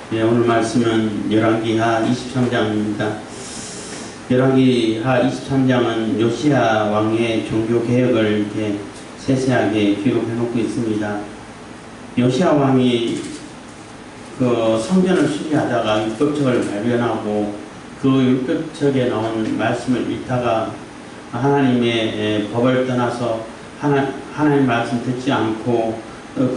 네, 오늘 말씀은 열왕기하 23장입니다. 열왕기하 23장은 요시야 왕의 종교 개혁을 이렇게 세세하게 기록해 놓고 있습니다. 요시야 왕이 그 성전을 수리하다가 율법책을 발견하고 그 율법책에 나온 말씀을 읽다가 하나님의 법을 떠나서 하나님 말씀 듣지 않고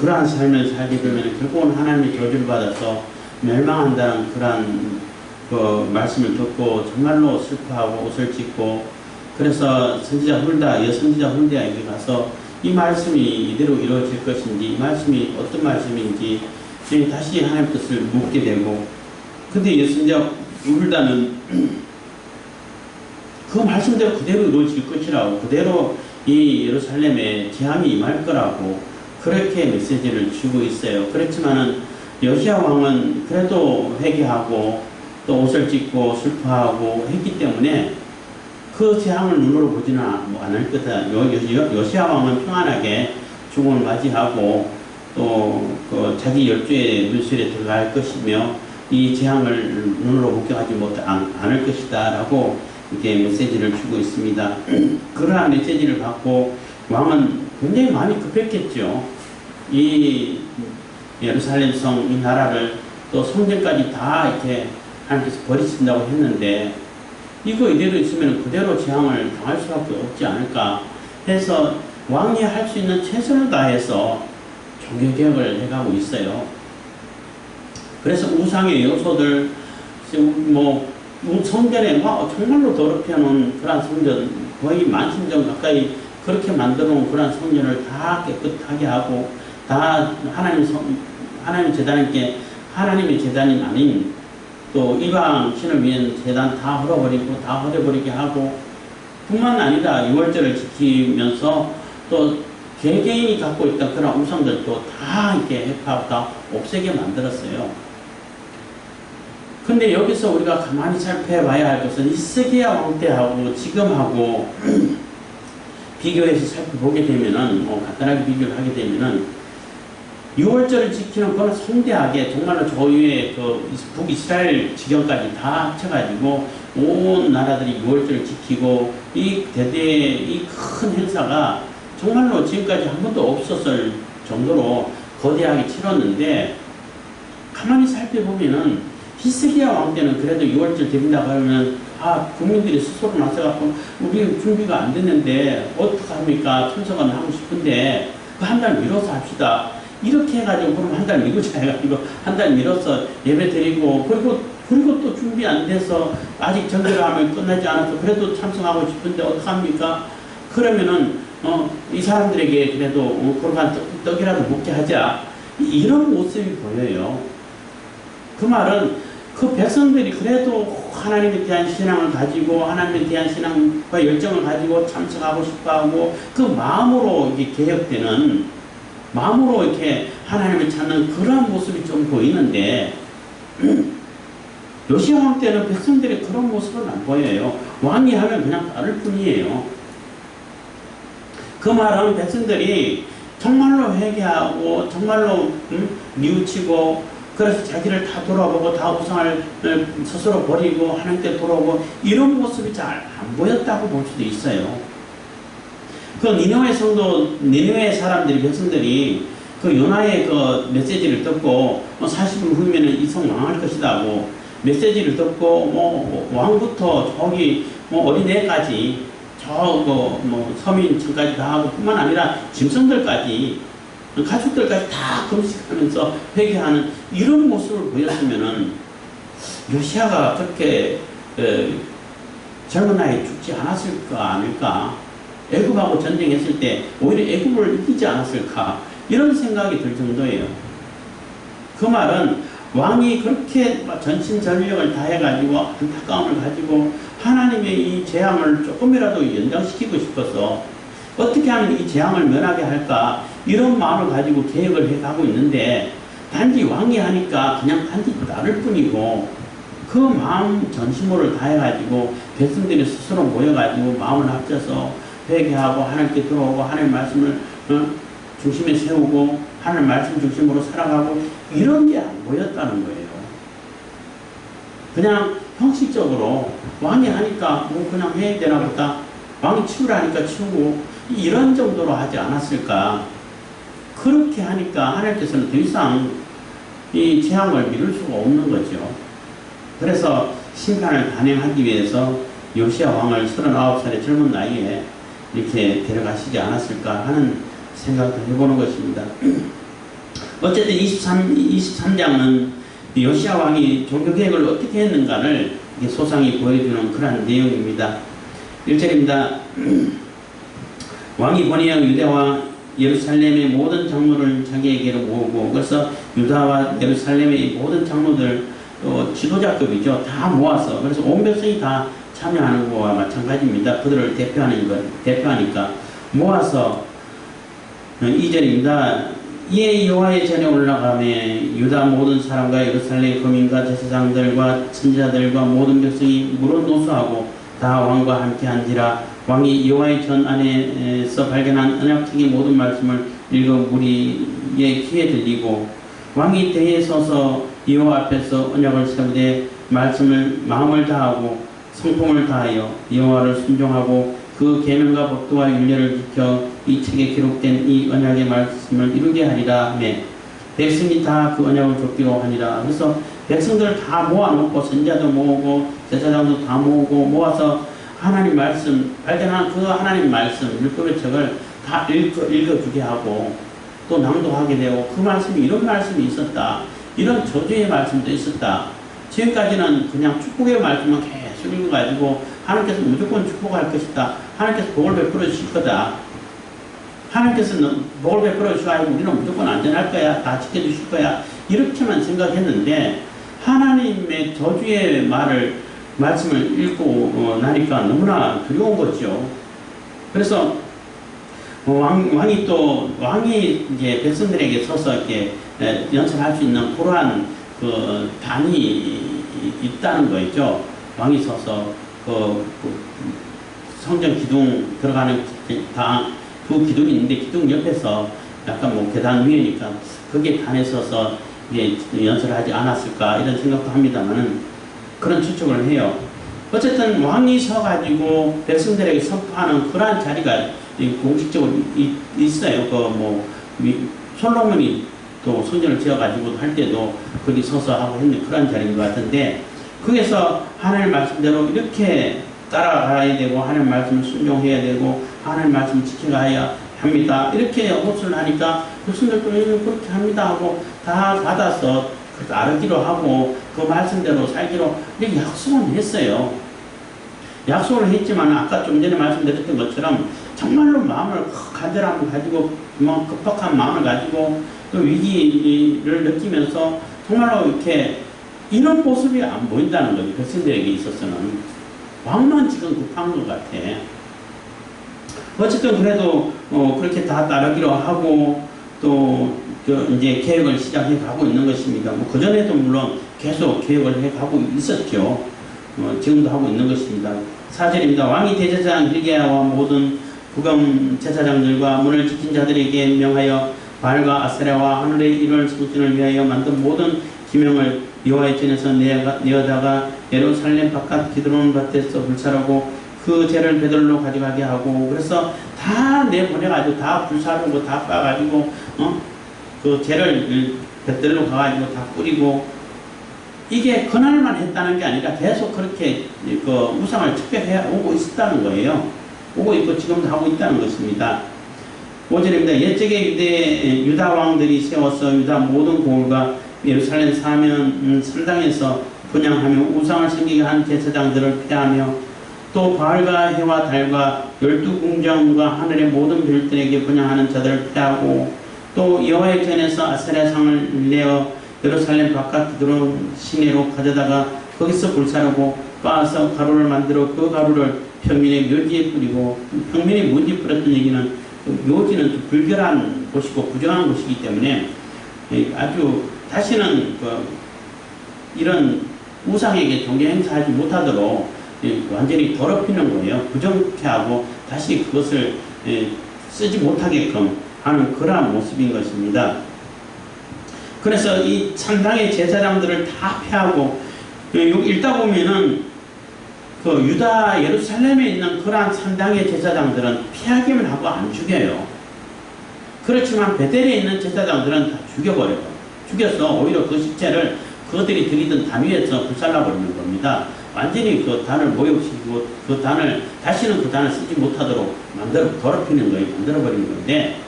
그러한 삶을 살게 되면 결국은 하나님의 저주를 받아서 멸망한다는 그러한 그 말씀을 듣고 정말로 슬퍼하고 옷을 찢고, 그래서 선지자 hul다, 여선지자 hul다에게 가서 이 말씀이 이대로 이루어질 것인지, 이 말씀이 어떤 말씀인지 다시 하나님 뜻을 묻게 되고, 근데 여선지자 hul다는 그 말씀대로 그대로 이루어질 것이라고, 그대로 이 예루살렘에 재앙이 임할 거라고 그렇게 메시지를 주고 있어요. 그렇지만은 요시야 왕은 그래도 회개하고 또 옷을 찢고 슬퍼하고 했기 때문에 그 재앙을 눈으로 보지는 않을 거다. 요시야 왕은 평안하게 죽음을 맞이하고 또 그 자기 열조의 문술에 들어갈 것이며 이 재앙을 눈으로 목격하지 않을 것이다 라고 이렇게 메시지를 주고 있습니다. 그러한 메시지를 받고 왕은 굉장히 마음이 급했겠죠. 이 예루살렘 성, 이 나라를 또 성전까지 다 이렇게 하나님께서 버리신다고 했는데 이거 이대로 있으면 그대로 재앙을 당할 수밖에 없지 않을까 해서 왕이 할 수 있는 최선을 다해서 종교개혁을 해가고 있어요. 그래서 우상의 요소들, 성전에 정말로 더럽혀 놓은 그런 성전, 거의 10,000점 가까이 그렇게 만들어 놓은 그런 성전을 다 깨끗하게 하고, 다 하나님 제단님께 하나님의 제단이 아닌 또 이방 신을 위한 제단 다 헐어버리고 다 헐어버리게 하고, 뿐만 아니라 유월절을 지키면서 또 개개인이 갖고 있던 그런 우상들도 다 이렇게 해파하고 다 없애게 만들었어요. 근데 여기서 우리가 가만히 살펴봐야 할 것은 히스기야 왕 때하고 지금하고 비교해서 살펴보게 되면은, 간단하게 비교를 하게 되면은, 6월절을 지키는 그건 성대하게 정말로 저희의 그 북이스라엘 지경까지 다 합쳐가지고 온 나라들이 6월절을 지키고 이 대대의 이 큰 행사가 정말로 지금까지 한 번도 없었을 정도로 거대하게 치렀는데, 가만히 살펴보면은 히스기야 왕 때는 그래도 6월절 드린다고 하면 국민들이 스스로 나서갖고 우리 준비가 안 됐는데 어떡합니까? 참석은 하고 싶은데 그 한 달 미뤄서 합시다. 이렇게 해가지고 그럼 한 달 미루자 해가지고 한 달 미뤄서 예배 드리고, 그리고 또 준비 안 돼서 아직 정결함을 끝나지 않아서 그래도 참석하고 싶은데 어떡합니까? 그러면은 이 사람들에게 그래도 그러한 떡이라도 먹게 하자, 이런 모습이 보여요. 그 말은 그 백성들이 그래도 하나님에 대한 신앙을 가지고 하나님에 대한 신앙과 열정을 가지고 참석하고 싶어하고 그 마음으로 이게 개혁되는, 마음으로 이렇게 하나님을 찾는 그런 모습이 좀 보이는데, 요시야 왕 때는 백성들이 그런 모습은 안 보여요. 왕이 하면 그냥 따를 뿐이에요. 그 말은 백성들이 정말로 회개하고 정말로 뉘우치고, 그래서 자기를 다 돌아보고 다 우상을 스스로 버리고 하나님께 돌아오고 이런 모습이 잘 안 보였다고 볼 수도 있어요. 그 니느웨 성도, 니느웨 사람들이, 백성들이 그 요나의 그 메시지를 듣고 40분 후면은 이 성 망할 것이라고 메시지를 듣고 왕부터 저기 어린애까지 서민층까지 다 하고, 뿐만 아니라 짐승들까지 가축들까지 다 금식하면서 회개하는 이런 모습을 보였으면은 요시야가 그렇게 젊은 나이에 죽지 않았을까 아닐까, 애굽하고 전쟁했을 때 오히려 애굽을 이기지 않았을까, 이런 생각이 들 정도예요. 그 말은 왕이 그렇게 전신전력을 다해가지고 안타까움을 가지고 하나님의 이 재앙을 조금이라도 연장시키고 싶어서 어떻게 하면 이 재앙을 면하게 할까, 이런 마음을 가지고 계획을 해가고 있는데, 단지 왕이 하니까 그냥 단지 따를 뿐이고, 그 마음 전심으로 다해가지고 백성들이 스스로 모여가지고 마음을 합쳐서 회개하고 하나님께 들어오고 하나님의 말씀을 중심에 세우고 하나님의 말씀 중심으로 살아가고 이런 게 안 보였다는 거예요. 그냥 형식적으로 왕이 하니까 뭐 그냥 해야 되나 보다. 왕이 치우라니까 치우고 이런 정도로 하지 않았을까. 그렇게 하니까 하나님께서는 더 이상 이 재앙을 미룰 수가 없는 거죠. 그래서 심판을 단행하기 위해서 요시야 왕을 39살의 젊은 나이에 이렇게 데려가시지 않았을까 하는 생각도 해보는 것입니다. 어쨌든 23장은 요시야 왕이 종교개혁을 어떻게 했는가를 소상히 보여주는 그런 내용입니다. 1절입니다. 왕이 본이여 유다와 예루살렘의 모든 장로를 자기에게로 모으고, 그래서 유다와 예루살렘의 모든 장로들, 지도자급이죠. 다 모아서, 그래서 온 백성이 다 참여하는 거와 마찬가지입니다. 그들을 대표하니까 모아서 2절입니다. 이에 여호와의 전에 올라가매 유다 모든 사람과 예루살렘 거민과 제사장들과 선지자들과 모든 백성이 물어 노수하고 다 왕과 함께 한지라. 왕이 여호와의 전 안에서 발견한 언약책의 모든 말씀을 읽어 무리의 귀에 들리고, 왕이 대에 서서 여호와 앞에서 언약을 세우되 마음을 다하고 성품을 다하여 여호와를 순종하고 그 계명과 법도와 율례를 지켜 이 책에 기록된 이 언약의 말씀을 이루게 하리라 하며 백성이 다 그 언약을 좇기로 하니라. 그래서 백성들을 다 모아놓고 선지자도 모으고 제사장도 다 모으고 모아서 하나님 말씀, 발견한 그 하나님 말씀, 율법의 책을 다 읽어주게 하고 또 낭독하게 되고, 그 말씀이 이런 말씀이 있었다, 이런 저주의 말씀도 있었다. 지금까지는 그냥 축복의 말씀만 계속 읽어가지고 하나님께서 무조건 축복할 것이다, 하나님께서 복을 베풀어 주실 거다, 하나님께서는 복을 베풀어 주시고 우리는 무조건 안전할 거야, 다 지켜주실 거야, 이렇게만 생각했는데 하나님의 저주의 말씀을 읽고 나니까 너무나 두려운 거죠. 그래서 왕이 이제 백성들에게 서서 이렇게 연설할 수 있는 그러한 그 단이 있다는 거죠. 왕이 서서 그 성전 기둥 들어가는 두 기둥이 있는데 기둥 옆에서 약간 뭐 계단 위에니까 거기에 단에 서서 연설하지 않았을까 이런 생각도 합니다만은, 그런 추측을 해요. 어쨌든 왕이 서가지고 백성들에게 선포하는 그러한 자리가 공식적으로 있어요. 솔로몬이 또 성전을 지어가지고 할 때도 거기 서서 하고 했는 그런 자리인 것 같은데, 거기서 하나님 말씀대로 이렇게 따라가야 되고 하나님 말씀을 순종해야 되고 하나님 말씀을 지켜가야 합니다. 이렇게 호소를 하니까 백성들도 그렇게 합니다 하고 다 받아서 따르기로 하고 그 말씀대로 살기로 이렇게 약속은 했어요. 약속을 했지만 아까 좀 전에 말씀드렸던 것처럼 정말로 마음을 간절함을 가지고 급박한 마음을 가지고 또 위기를 느끼면서 정말로 이렇게 이런 모습이 안 보인다는 거죠. 백성들에게 있어서는. 왕만 지금 급한 것 같아. 어쨌든 그래도 그렇게 다 따르기로 하고 또 이제 계획을 시작해 가고 있는 것입니다. 그 전에도 물론 계속 계획을 해 가고 있었죠. 지금도 하고 있는 것입니다. 4절입니다. 왕이 대제사장 hil기야와 모든 부검 제사장들과 문을 지킨 자들에게 명하여 바알과 아세라와 하늘의 일월 성전을 위하여 만든 모든 기명을 여호와의 전에서 내어다가 예루살렘 바깥 기드론 밭에서 불사르고 그 죄를 베들로 가져가게 하고, 그래서 다 내보내가지고 다 불사르고 다 빠가지고 그 죄를 베들로 가가지고 다 뿌리고, 이게 그날만 했다는 게 아니라 계속 그렇게 그 우상을 축배해 오고 있었다는 거예요. 오고 있고 지금도 하고 있다는 것입니다. 5절입니다. 옛적에 유다 왕들이 세워서 유다 모든 고을과 예루살렘 사면 산당에서 분향하며 우상을 섬기게 한 제사장들을 폐하며 또 바알과 해와 달과 12궁정과 하늘의 모든 별들에게 분향하는 자들을 폐하고 또 여호와의 전에서 아세라 상을 내어 예루살렘 바깥 기드론 시내로 가져다가 거기서 불사르고 빻아서 가루를 만들어 그 가루를 평민의 묘지에 뿌리고, 평민의 묘지에 뿌렸던 얘기는 묘지는 좀 불결한 곳이고 부정한 곳이기 때문에 아주 다시는 이런 우상에게 종교 행사하지 못하도록 완전히 더럽히는 거예요. 부정케 하고 다시 그것을 쓰지 못하게끔 하는 그러한 모습인 것입니다. 그래서 이 산당의 제사장들을 다 폐하고 읽다 보면은 그 유다 예루살렘에 있는 그러한 산당의 제사장들은 피하기만 하고 안 죽여요. 그렇지만 베델에 있는 제사장들은 다 죽여버려요. 죽여서 오히려 그 시체를 그들이 들이던 단 위에서 불살라버리는 겁니다. 완전히 그 단을 모욕시키고 그 단을 다시는 그 단을 쓰지 못하도록 만들어 더럽히는 거예요. 만들어버리는 건데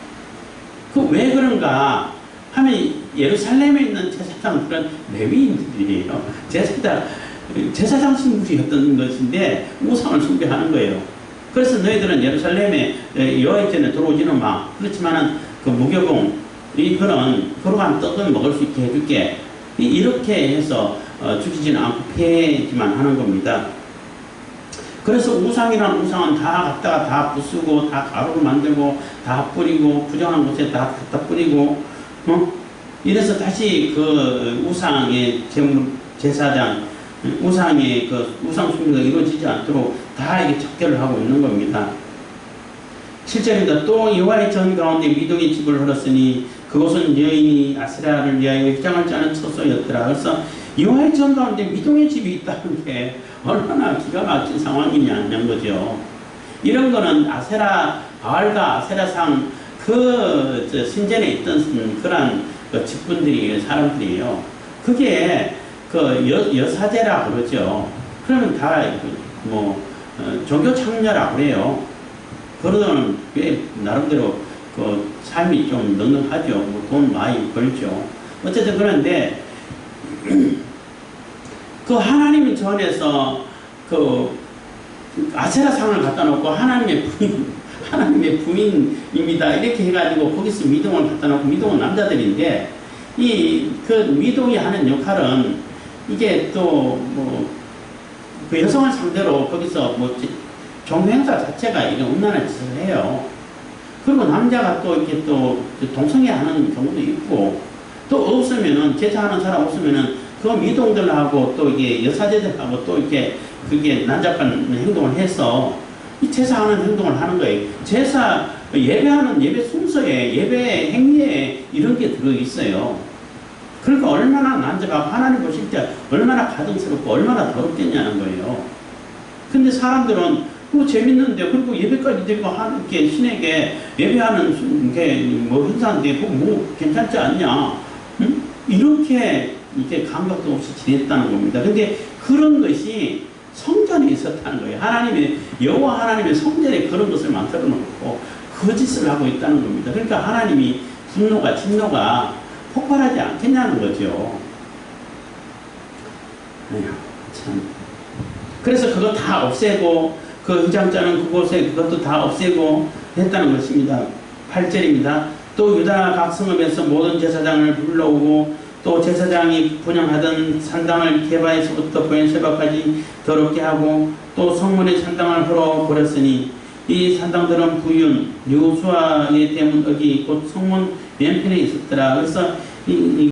그 왜 그런가 하면 예루살렘에 있는 제사장들은 레위인들이에요. 제사장 신분이었던 것인데 우상을 숭배하는 거예요. 그래서 너희들은 예루살렘에 여호와의 전에 들어오지는 마. 그렇지만은 그 무교봉 이거는 거룩한 떡은 먹을 수 있게 해줄게. 이렇게 해서 죽이지는 않고 피해지만 하는 겁니다. 그래서 우상이란 우상은 다 갖다가 다 부수고 다 가루로 만들고 다 뿌리고 부정한 곳에 다 갖다 뿌리고 이래서 다시 그 우상의 제사장 우상의 그 우상 숭배가 이루어지지 않도록 다 이게 척결을 하고 있는 겁니다. 7절입니다. 또 여호와의 전 가운데 미동의 집을 흘렀으니 그곳은 여인이 아세라를 위하여 휘장을 짜는 처소였더라. 그래서 여호와의 전 가운데 미동의 집이 있다는 게 얼마나 기가 막힌 상황이냐는 거죠. 이런 거는 아세라 바알과 아세라상 그 신전에 있던 그런 그 직분들이 사람들이에요. 그게 그 여사제라 그러죠. 그러면 다 종교 창녀라고 그래요. 그러면 꽤 나름대로 그 삶이 좀 넉넉하죠. 돈 많이 벌죠. 어쨌든 그런데 그 하나님 전에서 그 아세라상을 갖다 놓고 하나님의 부인입니다. 이렇게 해가지고 거기서 미동을 갖다 놓고 미동은 남자들인데 그 미동이 하는 역할은 이게 또 그 여성을 상대로 거기서 종행사 자체가 이런 음란한 짓을 해요. 그리고 남자가 또 이렇게 또 동성애 하는 경우도 있고 또 없으면은 제사하는 사람 없으면은 그 미동들하고 또 이게 여사제들하고 또 이렇게 그게 난잡한 행동을 해서 이 제사하는 행동을 하는 거예요. 제사 예배하는 예배 순서에 예배 행위에 이런 게 들어 있어요. 그러니까 얼마나 난잡하고 하나님 보실 때 얼마나 가증스럽고 얼마나 더럽겠냐는 거예요. 근데 사람들은 그거 재밌는데 그리고 예배까지 드리고 이렇게 신에게 예배하는 게 행사인데 그거 괜찮지 않냐? 응? 이렇게 감각도 없이 지냈다는 겁니다. 근데 그런 것이 성전에 있었다는 거예요. 여호와 하나님의 성전에 그런 것을 만들어 놓고 거짓을 하고 있다는 겁니다. 그러니까 하나님이 진노가 폭발하지 않겠냐는 거죠. 참. 그래서 그거 다 없애고 그 휘장자는 그곳에 그것도 다 없애고 했다는 것입니다. 8절입니다. 또 유다 각 성읍에서 모든 제사장을 불러오고 또 제사장이 분양하던 산당을 게바에서부터 베er세바까지 더럽게 하고 또 성문의 산당을 헐어버렸으니 이 산당들은 부윤 여호수아의 대문 어기 곧 성문 왼편에 있었더라. 그래서